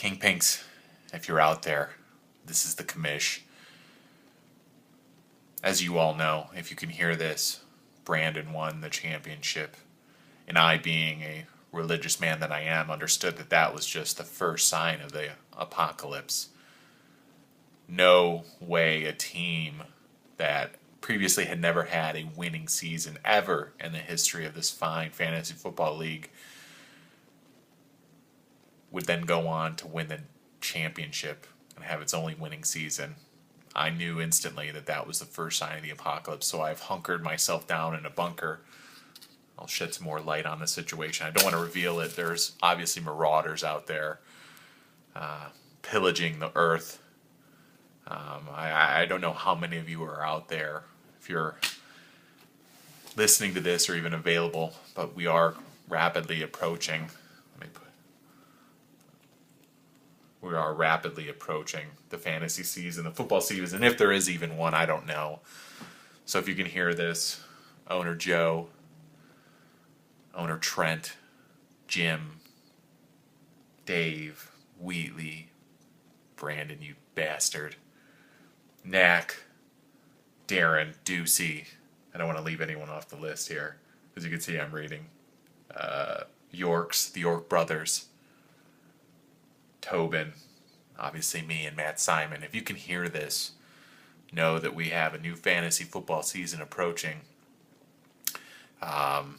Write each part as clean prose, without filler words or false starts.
Kingpinks, if you're out there, this is the commish. As you all know, if you can hear this, Brandon won the championship. And I, being a religious man that I am, understood that that was just the first sign of the apocalypse. No way a team that previously had never had a winning season ever in the history of this fine fantasy football league would then go on to win the championship and have its only winning season. I knew instantly that that was the first sign of the apocalypse, so I've hunkered myself down in a bunker. I'll shed some more light on the situation. I don't want to reveal it. There's obviously marauders out there pillaging the earth. I don't know how many of you are out there, if you're listening to this or even available, but we are rapidly approaching. We are rapidly approaching the fantasy season, the football season, if there is even one, I don't know. So if you can hear this, owner Joe, owner Trent, Jim, Dave, Wheatley, Brandon, you bastard, Knack, Darren, Ducey. I don't want to leave anyone off the list here. As you can see, I'm reading. Yorks, the York brothers, Tobin, obviously me and Matt Simon. If you can hear this, know that we have a new fantasy football season approaching. You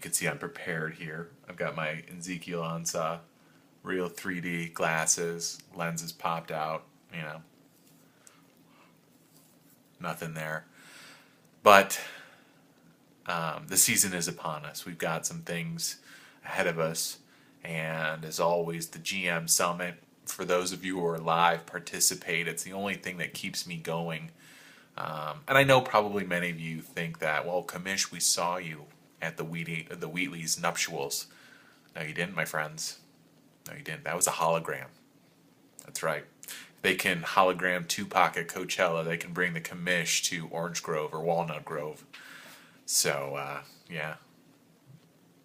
can see I'm prepared here. I've got my Ezekiel Ansah real 3D glasses, lenses popped out, nothing there. But the season is upon us. We've got some things ahead of us. And as always, the GM Summit, for those of you who are live, participate. It's the only thing that keeps me going. And I know probably many of you think that, well, Commish, we saw you at the Wheatley's nuptials. No, you didn't, my friends. No, you didn't. That was a hologram. That's right. They can hologram Tupac at Coachella. They can bring the Commish to Orange Grove or Walnut Grove. So, yeah.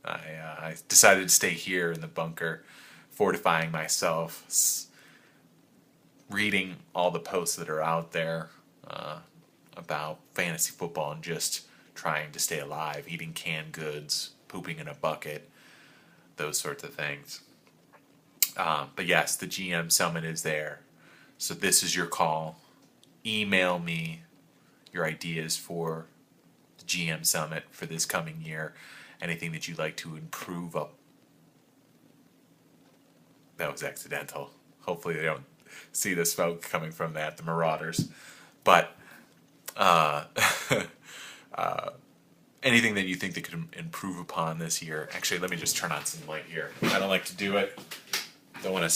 I decided to stay here in the bunker, fortifying myself, reading all the posts that are out there about fantasy football and just trying to stay alive, eating canned goods, pooping in a bucket, those sorts of things. But yes, the GM Summit is there. So this is your call. Email me your ideas for the GM Summit for this coming year. Anything that you'd like to improve up. That was accidental. Hopefully they don't see the smoke coming from that, the marauders. But anything that you think that could improve upon this year. Actually, let me just turn on some light here. I don't like to do it. Don't want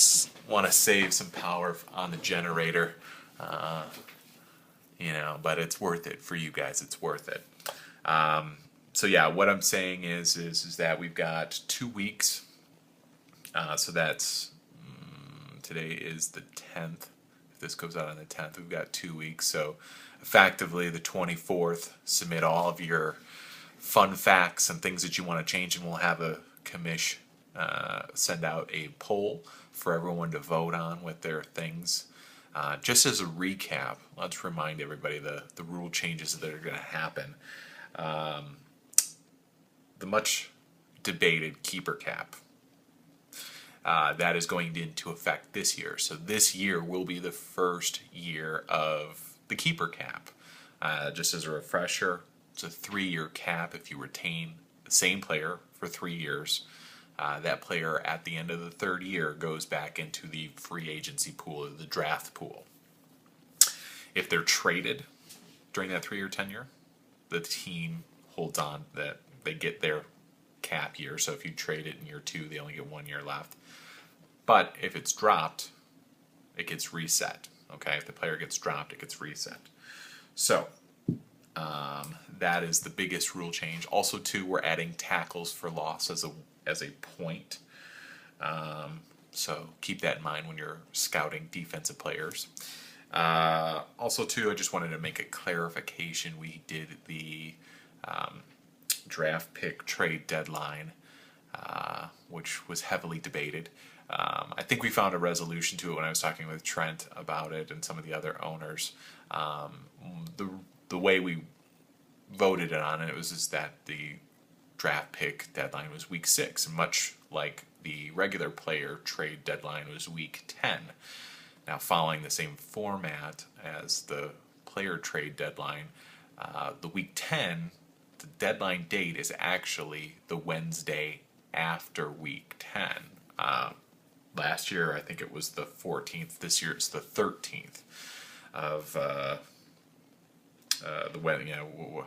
to save some power on the generator. But it's worth it for you guys. It's worth it. So yeah, what I'm saying is that we've got 2 weeks. So that's today is the 10th. If this goes out on the 10th, we've got 2 weeks. So effectively the 24th, submit all of your fun facts and things that you want to change, and we'll have a commish send out a poll for everyone to vote on with their things. Just as a recap, let's remind everybody the rule changes that are going to happen. The much debated keeper cap. That is going into effect this year. So this year will be the first year of the keeper cap. Just as a refresher, it's a 3-year cap. If you retain the same player for 3 years, that player at the end of the 3rd year goes back into the free agency pool, or the draft pool. If they're traded during that 3-year tenure, the team holds on, that they get their cap year. So if you trade it in year 2, they only get 1 year left. But if it's dropped, it gets reset. Okay, if the player gets dropped, it gets reset. So that is the biggest rule change. Also, too, we're adding tackles for loss as a point. So keep that in mind when you're scouting defensive players. Also, too, I just wanted to make a clarification. We did the draft pick trade deadline which was heavily debated. I think we found a resolution to it when I was talking with Trent about it and some of the other owners. The way we voted on it was just that the draft pick deadline was week 6, and much like the regular player trade deadline was week 10. Now, following the same format as the player trade deadline, the week 10, the deadline date is actually the Wednesday after week 10. Last year, I think it was the 14th. This year, it's the 13th of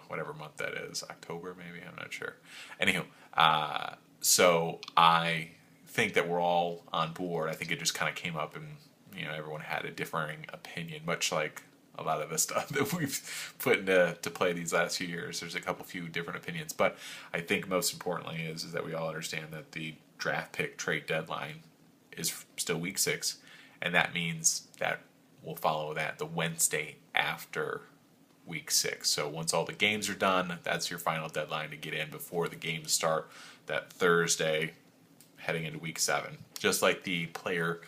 whatever month that is, October maybe. I'm not sure. Anywho, so I think that we're all on board. I think it just kind of came up, and everyone had a differing opinion, much like a lot of the stuff that we've put into play these last few years. There's a few different opinions, but I think most importantly is that we all understand that the draft pick trade deadline is still week 6, and that means that we'll follow that the Wednesday after week 6. So once all the games are done, that's your final deadline to get in before the games start that Thursday heading into week 7. Just like the player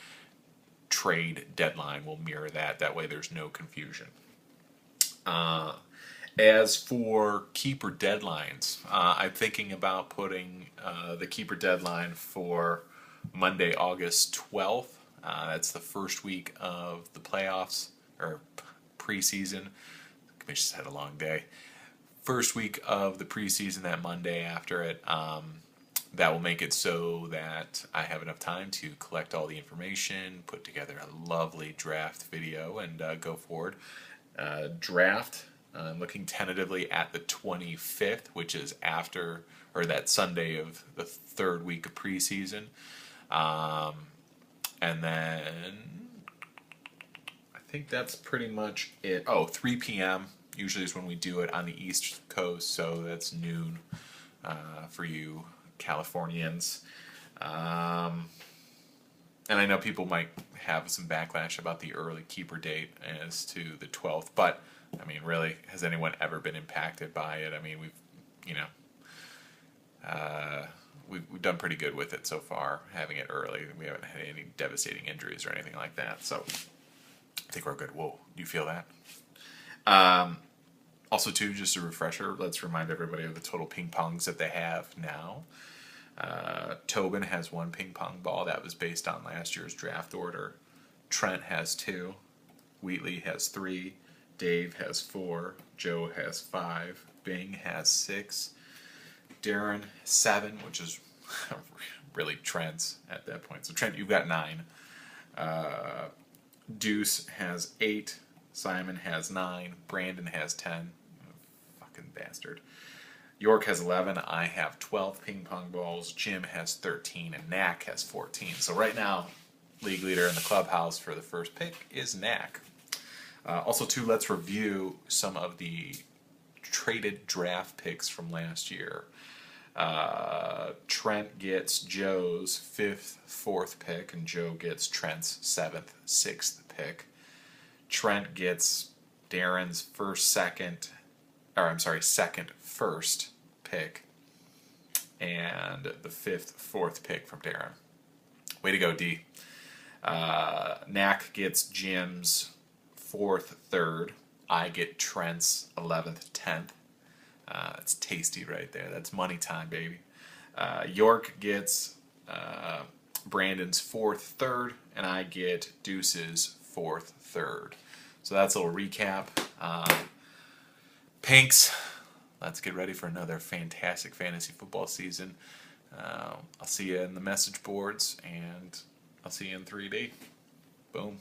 trade deadline will mirror that. That way there's no confusion. As for keeper deadlines, I'm thinking about putting the keeper deadline for Monday, August 12th. That's the first week of the playoffs, or preseason. The commission's had a long day. First week of the preseason, that Monday after it. That will make it so that I have enough time to collect all the information, put together a lovely draft video, and go forward. Draft, I'm looking tentatively at the 25th, which is after, or that Sunday of the 3rd week of preseason. And then I think that's pretty much it. 3 p.m. usually is when we do it on the East Coast, so that's noon for you Californians. And I know people might have some backlash about the early keeper date as to the 12th, but I mean, really, has anyone ever been impacted by it? I mean, we've done pretty good with it so far, having it early. We haven't had any devastating injuries or anything like that, so I think we're good. Whoa, do you feel that? Also, too, just a refresher, let's remind everybody of the total ping pongs that they have now. Tobin has 1 ping pong ball. That was based on last year's draft order. Trent has 2. Wheatley has 3. Dave has 4. Joe has 5. Bing has 6. Darren 7, which is really Trent's at that point. So Trent, you've got 9. Deuce has 8. Simon has 9. Brandon has 10. Fucking bastard. York has 11. I have 12 ping pong balls. Jim has 13. And Knack has 14. So right now, league leader in the clubhouse for the first pick is Knack. Also, too, let's review some of the traded draft picks from last year. Trent gets Joe's 5th, 4th pick, and Joe gets Trent's 7th, 6th pick. Trent gets Darren's 2nd, 1st pick, and the 5th, 4th pick from Darren. Way to go, D. Knack gets Jim's 4th, 3rd. I get Trent's 11th, 10th. It's tasty right there. That's money time, baby. York gets Brandon's 4th, 3rd, and I get Deuce's 4th, 3rd. So that's a little recap. Pinks, let's get ready for another fantastic fantasy football season. I'll see you in the message boards, and I'll see you in 3D. Boom.